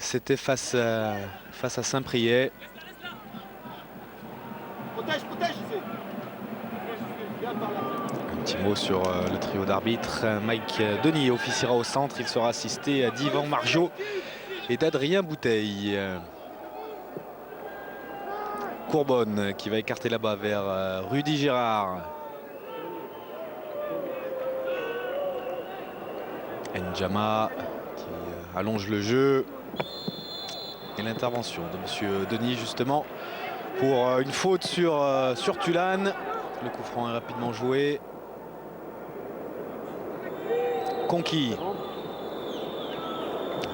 C'était face à Saint-Priest. Un petit mot sur le trio d'arbitres. Mike Denis officiera au centre. Il sera assisté d'Yvan Margeau et d'Adrien Bouteille. Courbonne qui va écarter là-bas vers Rudy Gérard. N'Djamena qui allonge le jeu. Et l'intervention de monsieur Denis justement pour une faute sur Tulane. Le coup franc est rapidement joué. Conquis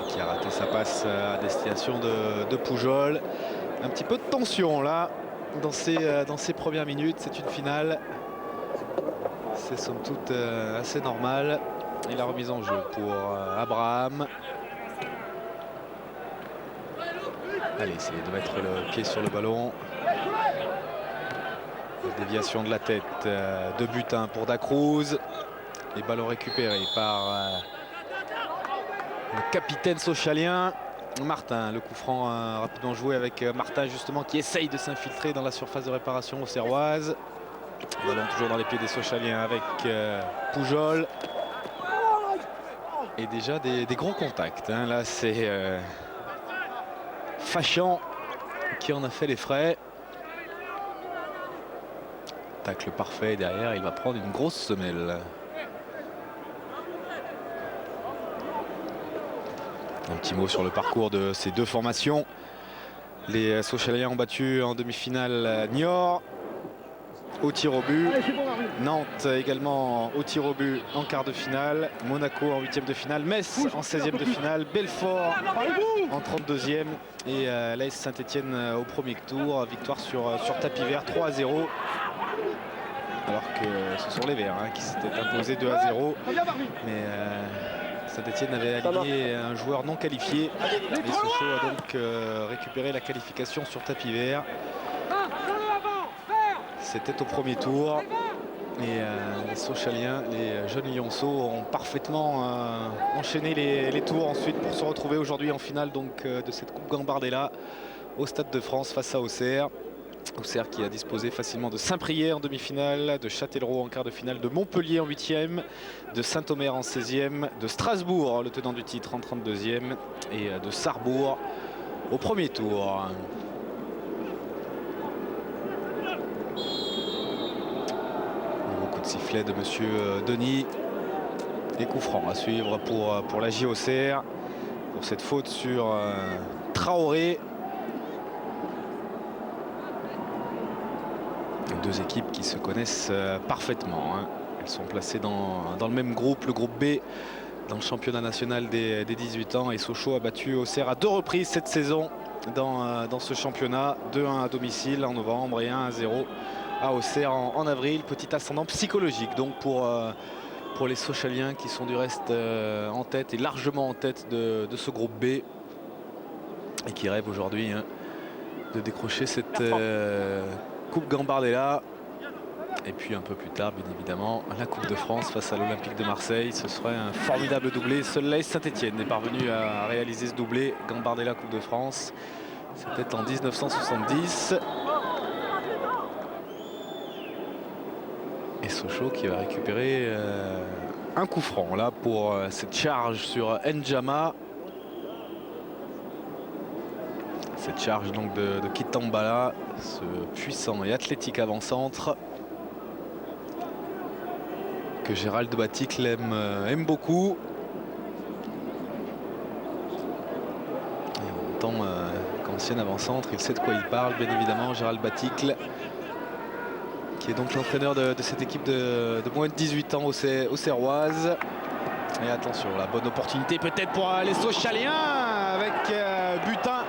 qui a raté sa passe à destination de Pujol. Un petit peu de tension là dans ces premières minutes. C'est une finale. C'est somme toute assez normal. Et la remise en jeu pour Abraham. Allez, essayez de mettre le pied sur le ballon. La déviation de la tête de Butin pour Dacruz. Les ballons récupérés par le capitaine socialien. Martin, le coup franc rapidement joué avec Martin justement qui essaye de s'infiltrer dans la surface de réparation auxerroise. Ballon toujours dans les pieds des socialiens avec Pujol. Et déjà des gros contacts. Hein. Là c'est Fachan qui en a fait les frais. Tacle parfait derrière, il va prendre une grosse semelle. Un petit mot sur le parcours de ces deux formations. Les Sochaliens ont battu en demi-finale Niort au tir au but. Nantes également au tir au but en quart de finale. Monaco en 8e de finale. Metz en 16e de finale. Belfort en 32e. Et l'AS Saint-Etienne au premier tour. Victoire sur tapis vert 3-0. Alors que ce sont les Verts qui s'étaient imposés 2-0. Mais Saint-Etienne avait aligné un joueur non qualifié. Et Sochaux a donc récupéré la qualification sur tapis vert. C'était au premier tour. Et les Sochaliens, les jeunes Lyonceaux ont parfaitement enchaîné les tours ensuite pour se retrouver aujourd'hui en finale donc, de cette Coupe Gambardella au Stade de France face à Auxerre. Auxerre qui a disposé facilement de Saint-Priest en demi-finale, de Châtellerault en quart de finale, de Montpellier en 8e, de Saint-Omer en 16e, de Strasbourg, le tenant du titre, en 32e, et de Sarrebourg au premier tour. Nouveau coup de sifflet de monsieur Denis. Et coup franc à suivre pour la J Auxerre, pour cette faute sur Traoré. Deux équipes qui se connaissent parfaitement. Elles sont placées dans le même groupe, le groupe B, dans le championnat national des 18 ans. Et Sochaux a battu Auxerre à 2 reprises cette saison dans ce championnat. 2-1 à domicile en novembre et 1-0 à Auxerre en avril. Petit ascendant psychologique donc pour les Sochaliens qui sont du reste en tête et largement en tête de ce groupe B. Et qui rêvent aujourd'hui de décrocher cette Coupe Gambardella. Et puis un peu plus tard, bien évidemment, la Coupe de France face à l'Olympique de Marseille. Ce serait un formidable doublé. Seul l'AS Saint-Etienne n'est parvenu à réaliser ce doublé. Gambardella Coupe de France. C'était en 1970. Et Sochaux qui va récupérer un coup franc là pour cette charge sur N'Djamena. Cette charge donc de Kitambala, ce puissant et athlétique avant-centre que Gérald Baticle aime beaucoup. Et on entend qu'ancien avant-centre, il sait de quoi il parle, bien évidemment, Gérald Baticle, qui est donc l'entraîneur de cette équipe de moins de 18 ans auxerroise. Et attention, la bonne opportunité peut-être pour les Sochaliens avec Butin,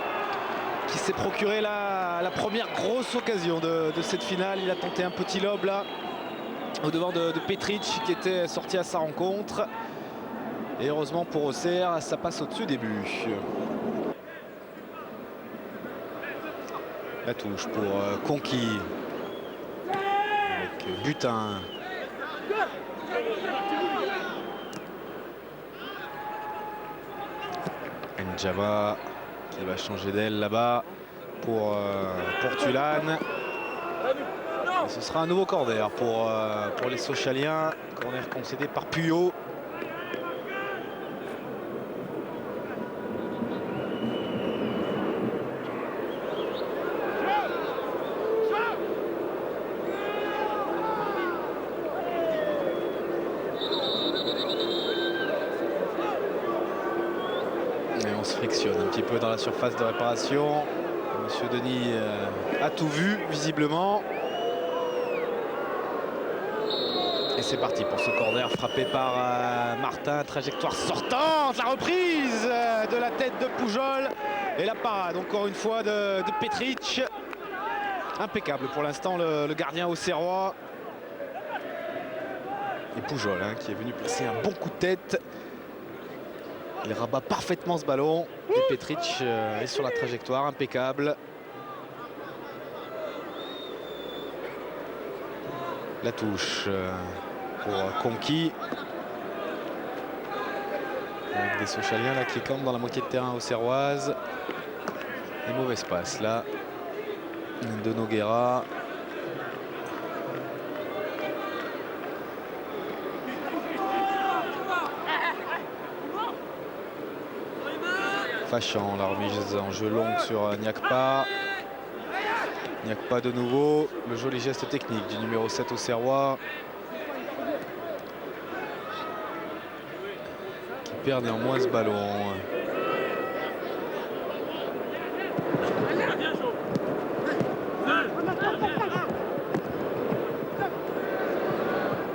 qui s'est procuré la première grosse occasion de cette finale. Il a tenté un petit lob là au devant de Petric qui était sorti à sa rencontre. Et heureusement pour Auxerre, ça passe au-dessus des buts. La touche pour Conquis avec Butin. N'Djamena qui va changer d'aile là-bas pour Tulane. Et ce sera un nouveau corner pour les Sochaliens. Corner concédé par Puyot. Et on se frictionne un petit peu dans la surface de réparation. Monsieur Denis a tout vu visiblement. Et c'est parti pour ce corner frappé par Martin. Trajectoire sortante, la reprise de la tête de Pujol. Et la parade encore une fois de Petric. Impeccable pour l'instant le gardien auxerrois. Et Pujol qui est venu placer un bon coup de tête. Il rabat parfaitement ce ballon. Et Petric est sur la trajectoire, impeccable. La touche pour Conquis. Avec des Sochaliens là qui campent dans la moitié de terrain auxerroise. Et mauvaise passe là de Noguera. Fachant la remise en jeu longue sur Niakpa. Niakpa de nouveau, le joli geste technique du numéro 7 auxerrois. Qui perd néanmoins ce ballon.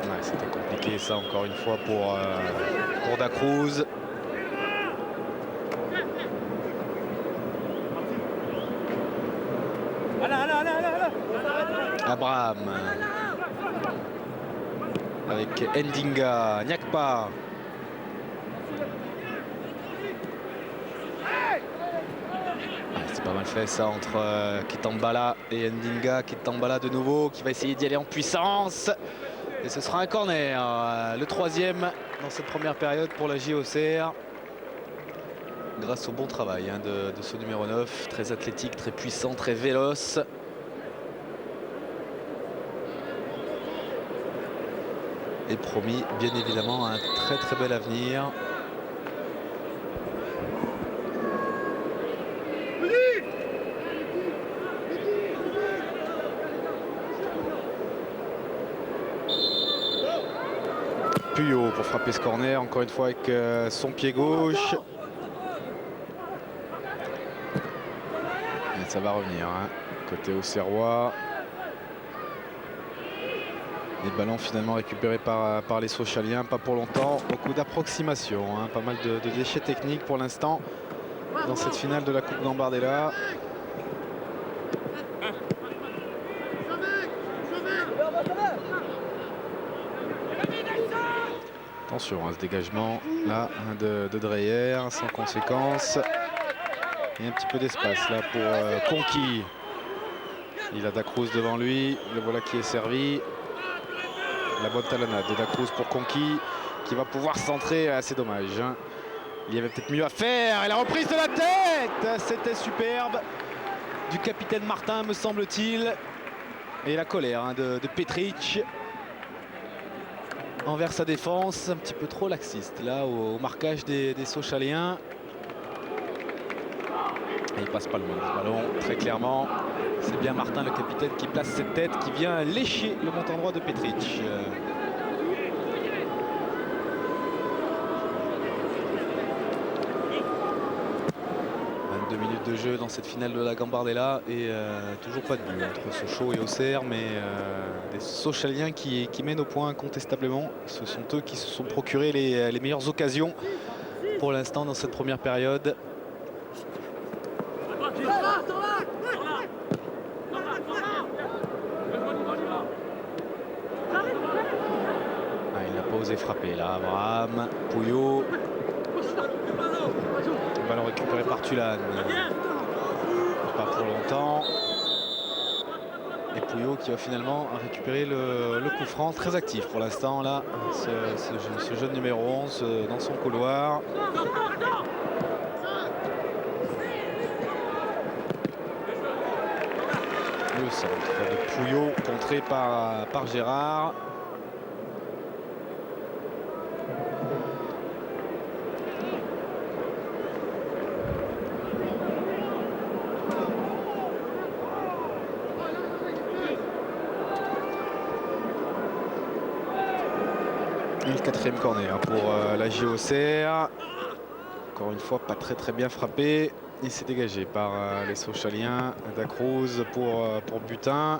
Ouais, c'était compliqué ça encore une fois pour Dacruz. Abraham avec Ndinga, Niakpa. C'est pas mal fait ça entre Kitambala et Ndinga. Kitambala de nouveau qui va essayer d'y aller en puissance. Et ce sera un corner, le troisième dans cette première période pour la JOCR. Grâce au bon travail de ce numéro 9, très athlétique, très puissant, très véloce. Et promis bien évidemment un très bel avenir. Puyot pour frapper ce corner, encore une fois avec son pied gauche. Et ça va revenir, côté auxerrois. Les ballons finalement récupérés par les Sochaliens, pas pour longtemps. Beaucoup d'approximations, pas mal de déchets techniques pour l'instant dans cette finale de la Coupe Gambardella. Attention ce dégagement là de Dreyer sans conséquence. Il y a un petit peu d'espace là pour Conquis. Il a Dacruz devant lui, le voilà qui est servi. La bonne talonnade de Dacruz pour Conquis qui va pouvoir centrer. C'est dommage. Il y avait peut-être mieux à faire. Et la reprise de la tête, c'était superbe du capitaine Martin, me semble-t-il. Et la colère de Petric envers sa défense, un petit peu trop laxiste là au marquage des Sochaliens. Et il passe pas loin ce ballon, très clairement. C'est bien Martin, le capitaine, qui place cette tête, qui vient lécher le montant droit de Petric. 22 minutes de jeu dans cette finale de la Gambardella et toujours pas de but entre Sochaux et Auxerre, mais des Sochaliens qui mènent au point incontestablement. Ce sont eux qui se sont procurés les meilleures occasions pour l'instant dans cette première période. Il n'a pas osé frapper là, Abraham, Puyot. Le ballon récupéré par Tulane. Pas pour longtemps. Et Puyot qui va finalement récupérer le coup franc, très actif pour l'instant là, ce jeune numéro 11 dans son couloir. le centre de Pouillot, contré par Gérard. Et le 4e corner pour la JOCR. Encore une fois, pas très bien frappé. Il s'est dégagé par les Sochaliens. Dacruz pour Butin.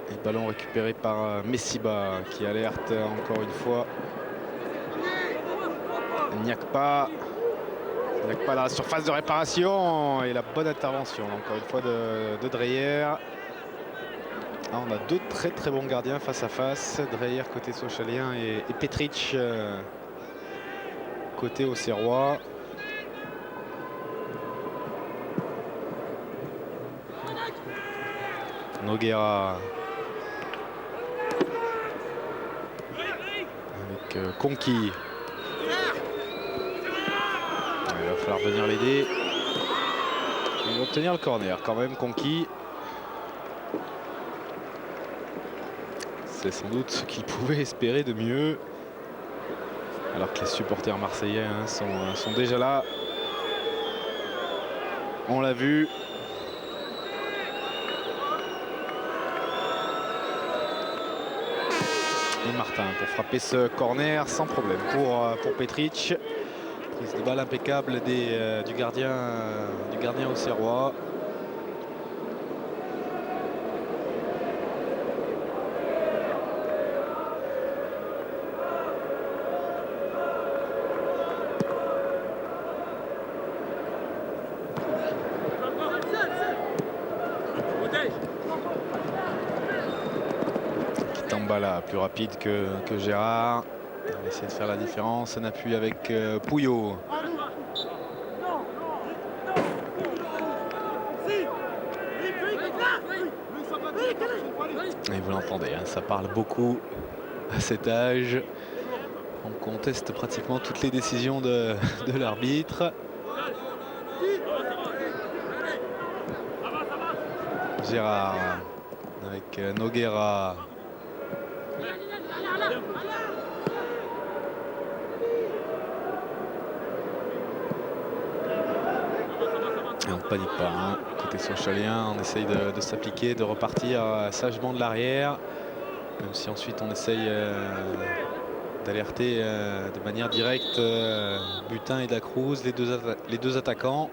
Et ballon récupéré par Messiba qui alerte encore une fois. Niakpa dans la surface de réparation. Et la bonne intervention encore une fois de Dreyer. Ah, on a deux très bons gardiens face à face. Dreyer côté Sochalien et Petric côté Auxerrois. Noguera avec Conqui. Il va falloir venir l'aider. Il va obtenir le corner quand même, Conqui. C'est sans doute ce qu'il pouvait espérer de mieux. Alors que les supporters marseillais sont déjà là. On l'a vu. Et Martin pour frapper ce corner sans problème pour Petric. Prise de balle impeccable du gardien auxerrois. Kitambala plus rapide que Gérard. Il va essayer de faire la différence. Un appui avec Pouillot. Et vous l'entendez, ça parle beaucoup à cet âge. On conteste pratiquement toutes les décisions de l'arbitre. Gérard avec Noguera. Et on ne panique pas, côté Sochalien, on essaye de s'appliquer, de repartir sagement de l'arrière, même si ensuite on essaye d'alerter de manière directe Butin et Dacruz, les deux attaquants.